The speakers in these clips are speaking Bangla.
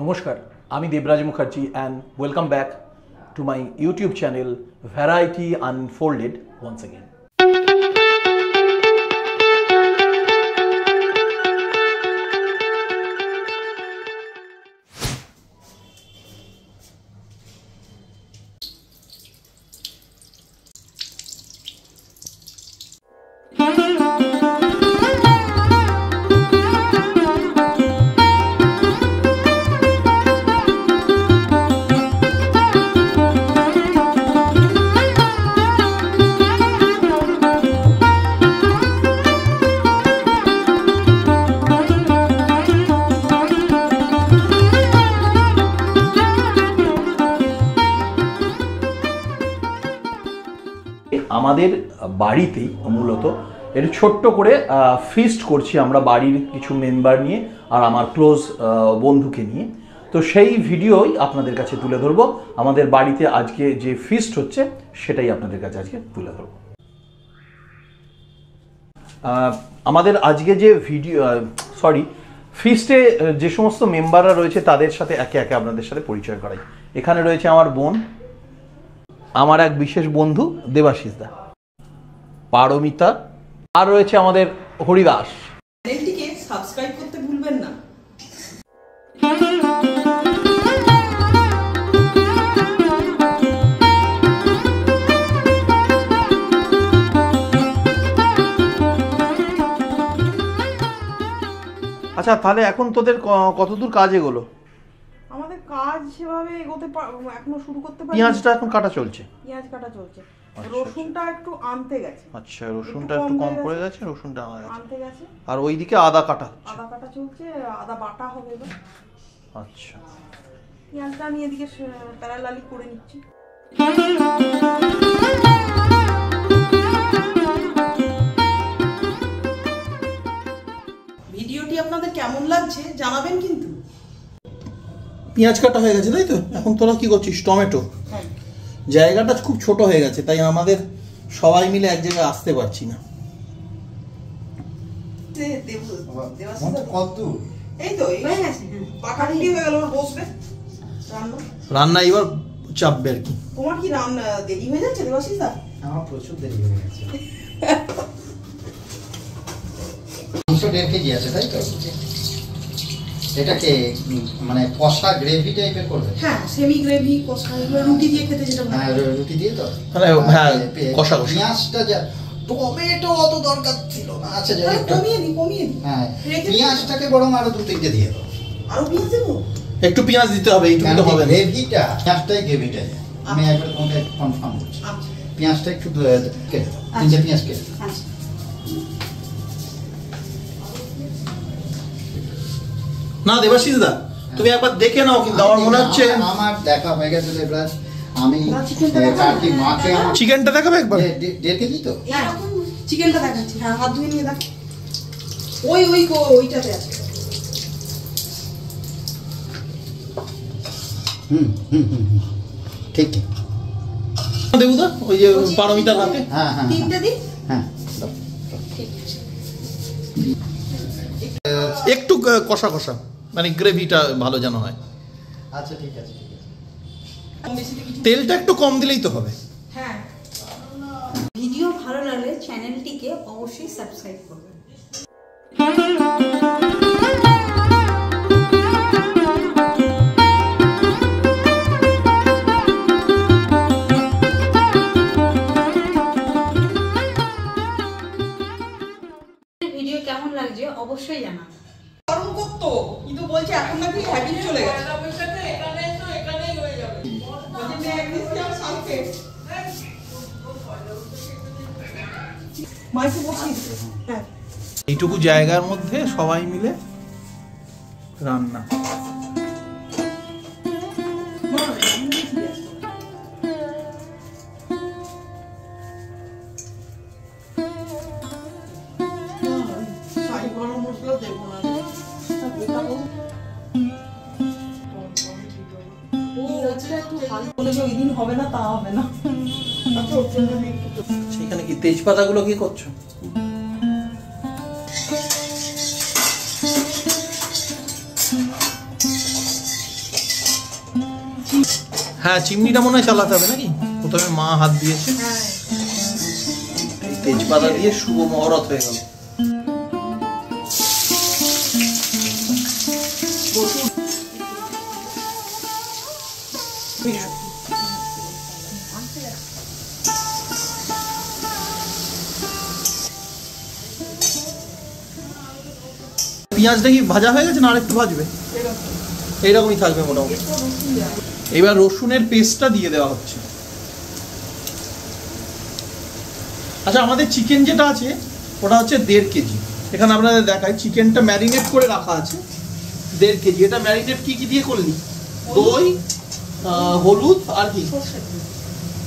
নমস্কার, আমি Debraj Mukherjee and welcome back to my YouTube channel Variety Unfolded once again. আমাদের বাড়িতেই মূলত একটু ছোট্ট করে ফিস্ট করছি আমরা বাড়ির কিছু মেম্বার নিয়ে আর আমার ক্লোজ বন্ধুকে নিয়ে। তো সেই ভিডিওই আপনাদের কাছে তুলে ধরবো। আমাদের বাড়িতে আজকে যে ফিস্ট হচ্ছে সেটাই আপনাদের কাছে আজকে তুলে ধরবো। আমাদের আজকে যে ফিস্টে যে সমস্ত মেম্বাররা রয়েছে তাদের সাথে একে একে আপনাদের সাথে পরিচয় করাই। এখানে রয়েছে আমার বোন, আমার এক বিশেষ বন্ধু দেবাশিস দা, পারমিতা, আর রয়েছে আমাদের হরিদাস। চ্যানেলটিকে সাবস্ক্রাইব করতে ভুলবেন না। আচ্ছা, তাহলে এখন তোদের কতদূর কাজ এগোলো? আমাদের কাজ সেভাবে এগোতে এখনো শুরু করতে পারি। পেঁয়াজটা এখন কাটা চলছে? পেঁয়াজ কাটা চলছে। রসুনটা একটু আনতে গেছে। আচ্ছা, রসুনটা একটু কম পড়ে গেছে, রসুনটা আনতে গেছে। আর ওইদিকে আদা কাটা হচ্ছে? আদা কাটা চলছে, আদা বাটা হবে এবার। আচ্ছা, পেঁয়াজটা আমি এদিকে প্যারালালি করে নিচ্ছি। ভিডিওটি আপনাদের কেমন লাগছে জানাবেন কিন্তু। পেঁয়াজ কাটা হয়ে গেছে তাই তো? এখন তোরা কি করছিস? টমেটো। জায়গাটা খুব ছোট হয়ে গেছে, তাই আমাদের সবাই মিলে এক জায়গায় আসতে পারছি না। রান্না এবার চাপবে আর কি। তোমার কি রান্না দেরি হয়ে যাচ্ছে দেবাশিস দা? আমার প্রচুর দেরি হয়ে গেছে। 1.5 কেজি আছে তাই তো? এটাকে মানে কষা গ্রেভি টাইপের করবে? হ্যাঁ, সেমি গ্রেভি কষা, রুটি দিয়ে খেতে যেটা ভালো। হ্যাঁ, রুটি দিয়ে তো। মানে হ্যাঁ, কষা কষা। পেঁয়াজটা যা টমেটো অত দরকার ছিল না। আচ্ছা, যাই হোক, কমিয়ে দি। হ্যাঁ, পেঁয়াজটাকে বরং আরো 2-3টে দিয়ে দাও। আরো পেঁয়াজ দেবো? একটু পেঁয়াজ দিতে হবে, এইটুকু তো হবে না। গ্রেভিটা পেঁয়াজটাই যায়। আমি একবার তোমাকে কনফার্ম করছি। পেঁয়াজটা একটু কেটে দাও, 3টে পেঁয়াজ কেটে দাও। না দেবাশিস দা, তুমি একবার দেখে নাও, কিন্তু আমার মনে হচ্ছে আমার দেখা হয়ে গেছে এবার। আমি কালকে মাকে আমার চিকেনটা দেখাবে একবার। 1.5 কেজি তো? চিকেনটা দেখাচ্ছি। হ্যাঁ, হাত ধুয়ে নিয়ে দেখো। ওইটাতে আছে। ঠিক দেবু দা, ওই যে পারমিতার হাতে। হ্যাঁ হ্যাঁ, 3টে দিই। হ্যাঁ, একটু কষা কষা, মানে গ্রেভিটা ভালো যেন হয়। আচ্ছা, ঠিক আছে। তেলটা একটু কম দিলেই তো হবে। হ্যাঁ। ভিডিও ভালো লাগলে চ্যানেলটিকে অবশ্যই সাবস্ক্রাইব করবেন। ভিডিও কেমন লাগছে অবশ্যই জানাবেন। গরম করতো, কিন্তু বলছে এখন নাকি হ্যাবিট চলে গেছে। হ্যাঁ, এইটুকু জায়গার মধ্যে সবাই মিলে রান্না। গরম মশলা দেবো না। একটু হালকা বলে ওই দিন হবে না, তা হবে না। সেখানে কি তেজপাতাগুলো কি করছো? হ্যাঁ চিমনিটা মনে হয় চালাতে হবে নাকি, প্রথমে মা হাত দিয়েছে, এই তেজপাতা দিয়ে শুভ মহরত হয়ে গেল। পেঁয়াজটা কি ভাজা হয়ে গেছে না আরেকটু ভাজবে? এইরকমই থাকবে মোটামুটি। এবার রসুনের পেস্টটা দিয়ে দেওয়া হচ্ছে। আচ্ছা আমাদের চিকেন যেটা আছে ওটা হচ্ছে 1.5 কেজি। এখানে আপনাদের দেখাই চিকেনটা ম্যারিনেট করে রাখা আছে 1.5 কেজি। এটা ম্যারিনেট কি কি দিয়ে করলি? দই, হলুদ আর কি?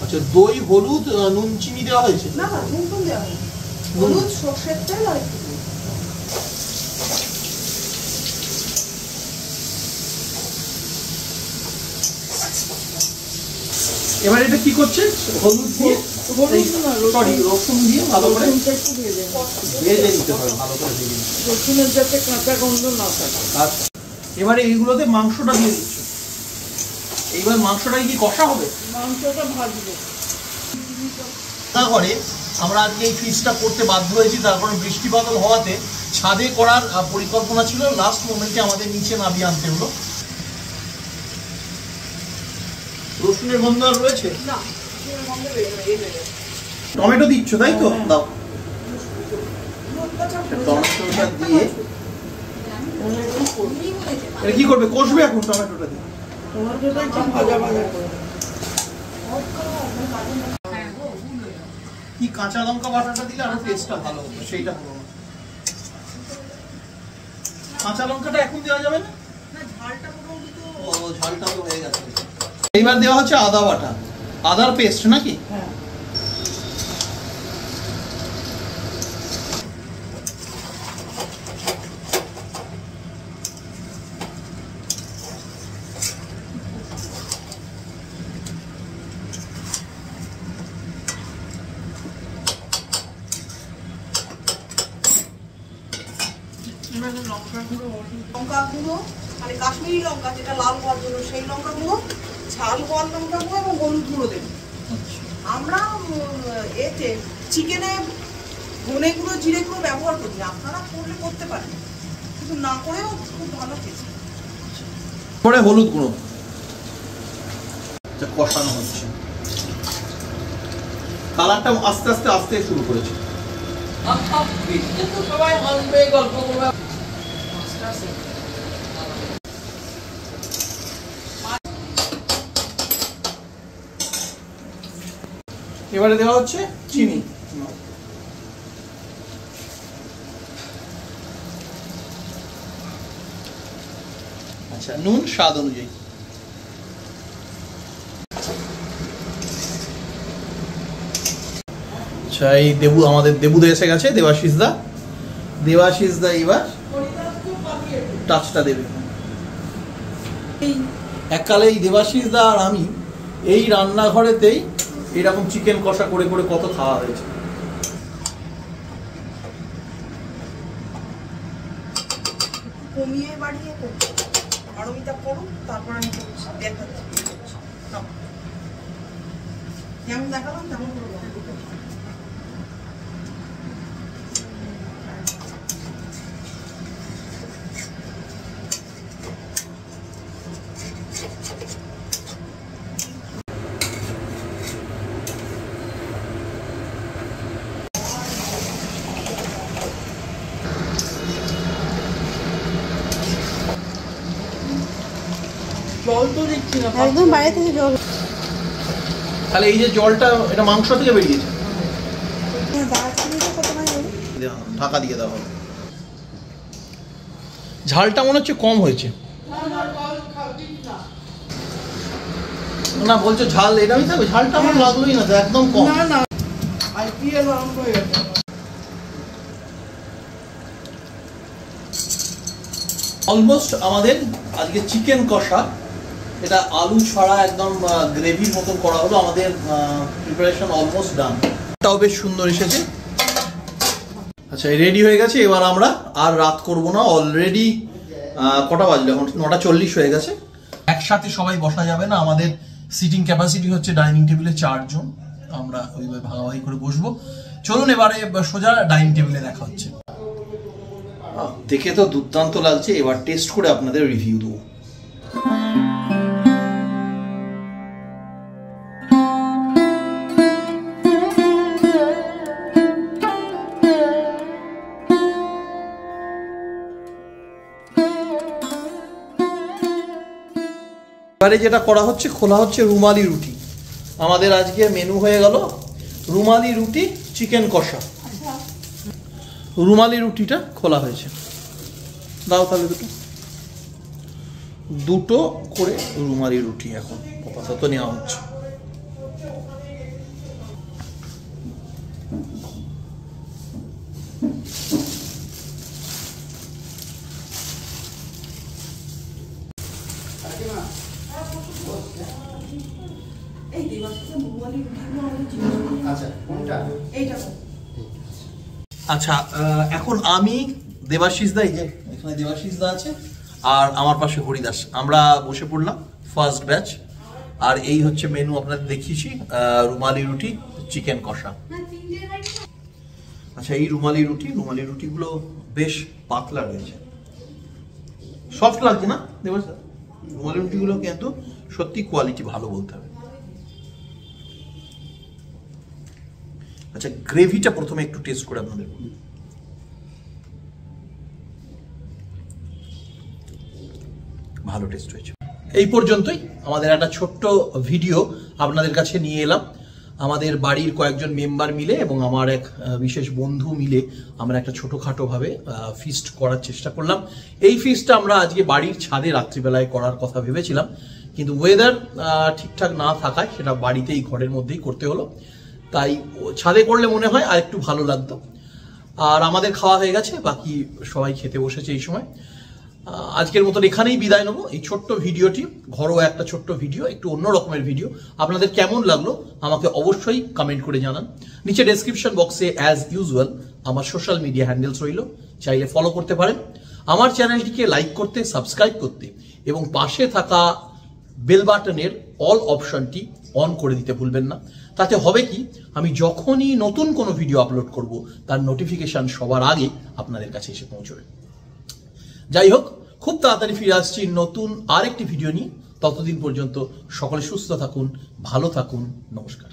আচ্ছা দই, হলুদ, নুন, চিনি দেওয়া হয়েছে? না না নুন দেওয়া হয়নি, হলুদ, সর্ষের তেল আর একটু। এবার এটা কি করছে? হলুদ দিয়ে সরি রসুন দিয়ে ভালো করে ভেজে নিতে হবে, ভালো করে ভেজে নিতে হবে রসুনের যাতে কাঁচা গন্ধ না থাকে। আচ্ছা এবারে এইগুলোতে মাংসটা দিয়ে দিচ্ছ। এইবার মাংসটাই কি কষা হবে? মাংসটা ভাজবো। করে আমরা আজকে এই ফিশটা করতে বাধ্য হয়েছি, তারপরে বৃষ্টি বাদল হওয়াতে ছাদে করার পরিকল্পনা ছিল, লাস্ট মোমেন্টে আমাদের নিচে নামিয়ে আনতে হলো। রসুনের গন্ধ আর রয়েছে? না গন্ধ বেরোবে না। টমেটো দিচ্ছ তাই তো? দাও টমেটোটা দিয়ে এটা কি করবে? কষবে এখন টমেটোটা দিয়ে? টমেটোটা একটু ভাজা ভাজা করে কি কাঁচা লঙ্কা বাটাটা দিলে আরো টেস্টটা ভালো হতো, সেইটা হলো না। কাঁচা লঙ্কাটা এখন দেওয়া যাবে না? ঝালটা মোটামুটি তো ও ঝালটা তো হয়ে গেছে। এইবার দেওয়া হচ্ছে আদা বাটা, আদার পেস্ট নাকি? হ্যাঁ লঙ্কা গুঁড়ো মানে কাশ্মীরি লঙ্কা যেটা লাল হওয়ার জন্য সেই লঙ্কা গুঁড়ো, ঝাল হওয়ার লঙ্কা গুঁড়ো এবং হলুদ গুঁড়ো দেবো। আমরা এতে চিকেনে ধনে গুঁড়ো জিরে গুঁড়ো ব্যবহার করি, আপনারা করলে করতে পারেন, কিন্তু না করেও খুব ভালো খেয়েছে। পরে হলুদ গুঁড়ো কষানো হচ্ছে, কালারটা আস্তে আস্তে আসতে শুরু করেছে। সবাই হাসবে, গল্প করবে। এবারে দেওয়া হচ্ছে চিনি। আচ্ছা নুন স্বাদ অনুযায়ী। আচ্ছা এই দেবু আমাদের দেবুদা এসে গেছে, দেবাশিস দা। দেবাশিস দা এবার টাচটা দেবে। এককালে এই দেবাশিস দা আর আমি এই রান্নাঘরেতেই এরকম চিকেন কষা করে করে কত খাওয়া হয়েছে। কমিয়ে বাড়িয়ে করবো, পারমিতা করুন তারপর আমি করছি, দেখাচ্ছি যেমন দেখালাম তেমন করবো। জল তো দিচ্ছি না, একদম বাইরে থেকে জল। তাহলে এই যে জলটা এটা মাংস থেকে বেরিয়েছে, ঢাকা দিয়ে দেওয়া হবে। ঝালটা মনে হচ্ছে কম হয়েছে। না বলছো ঝাল এরকমই থাকবে? ঝালটা আমার লাগলোই না তো, একদম কম। না না আইপিএল আরম্ভ হয়ে গেছে। অলমোস্ট আমাদের আজকে চিকেন কষা, এটা আলু ছাড়া একদম গ্রেভির মতন করা হলো। আমাদের প্রিপারেশন অলমোস্ট ডান। তাও বেশ সুন্দর এসেছে। আচ্ছা রেডি হয়ে গেছে। এবার আমরা আর রাত করব না, অলরেডি কটা বাজলো এখন? 9:40 হয়ে গেছে। একসাথে সবাই বসা যাবে না, আমাদের সিটিং ক্যাপাসিটি হচ্ছে ডাইনিং টেবিলে 4 জন, আমরা ওইভাবে ভাগাভাগি করে বসবো। চলুন এবারে সোজা ডাইনিং টেবিলে দেখা হচ্ছে। দেখে তো দুর্দান্ত লাগছে, এবার টেস্ট করে আপনাদের রিভিউ দেবো। এবারে যেটা করা হচ্ছে, খোলা হচ্ছে রুমালি রুটি। আমাদের আজকে মেনু হয়ে গেল রুমালি রুটি চিকেন কষা। রুমালি রুটিটা খোলা হয়েছে, দাও তাহলে দুটো করে রুমালি রুটি এখন আপাতত নেওয়া হচ্ছে। আচ্ছা, এখন আমি দেবাশিস দা, এই যে এখানে দেবাশিস দা আছে আর আমার পাশে হরিদাস, আমরা বসে পড়লাম ফার্স্ট ব্যাচ। আর এই হচ্ছে মেনু আপনাদের দেখিয়েছি, রুমালি রুটি চিকেন কষা। আচ্ছা, এই রুমালি রুটিগুলো বেশ পাতলা রয়েছে, সফট লাগছে না দেবাশিস দা? রুমালি রুটিগুলো কিন্তু সত্যি কোয়ালিটি ভালো বলতে হবে। আচ্ছা, গ্রেভিটা প্রথমে একটু টেস্ট করে আপনাদের বলি। ভালো টেস্ট হয়েছে। এই পর্যন্তই আমাদের একটা ছোট্ট ভিডিও আপনাদের কাছে নিয়ে এলাম। আমাদের বাড়ির কয়েকজন মেম্বার মিলে এবং আমার এক বিশেষ বন্ধু মিলে আমরা একটা ছোটখাটো ভাবে ফিস্ট করার চেষ্টা করলাম। এই ফিস্টটা আমরা আজকে বাড়ির ছাদে রাত্রিবেলায় করার কথা ভেবেছিলাম, কিন্তু ওয়েদার ঠিকঠাক না থাকায় সেটা বাড়িতেই ঘরের মধ্যেই করতে হলো। তাই ছাদে করলে মনে হয় আর একটু ভালো লাগতো। আর আমাদের খাওয়া হয়ে গেছে, বাকি সবাই খেতে বসেছে এই সময়। আজকের মতন এখানেই বিদায় নেবো। এই ছোট্ট ভিডিওটি, ঘরোয়া একটা ছোট্ট ভিডিও, একটু অন্য রকমের ভিডিও, আপনাদের কেমন লাগলো আমাকে অবশ্যই কমেন্ট করে জানান। নিচে ডেসক্রিপশন বক্সে অ্যাজ ইউজুয়াল আমার সোশ্যাল মিডিয়া হ্যান্ডেলস রইল, চাইলে ফলো করতে পারেন। আমার চ্যানেলটিকে লাইক করতে, সাবস্ক্রাইব করতে এবং পাশে থাকা বেল বাটনের অল অপশনটি অন করে দিতে ভুলবেন না। তাতে হবে কি, আমি যখনই নতুন কোনো ভিডিও আপলোড করব তার নোটিফিকেশন সবার আগে আপনাদের কাছে এসে পৌঁছবে। যাই হোক, খুব তাড়াতাড়ি ফিরে আসছি নতুন আরেকটি ভিডিও নিয়ে। ততদিন পর্যন্ত সকলে সুস্থ থাকুন, ভালো থাকুন, নমস্কার।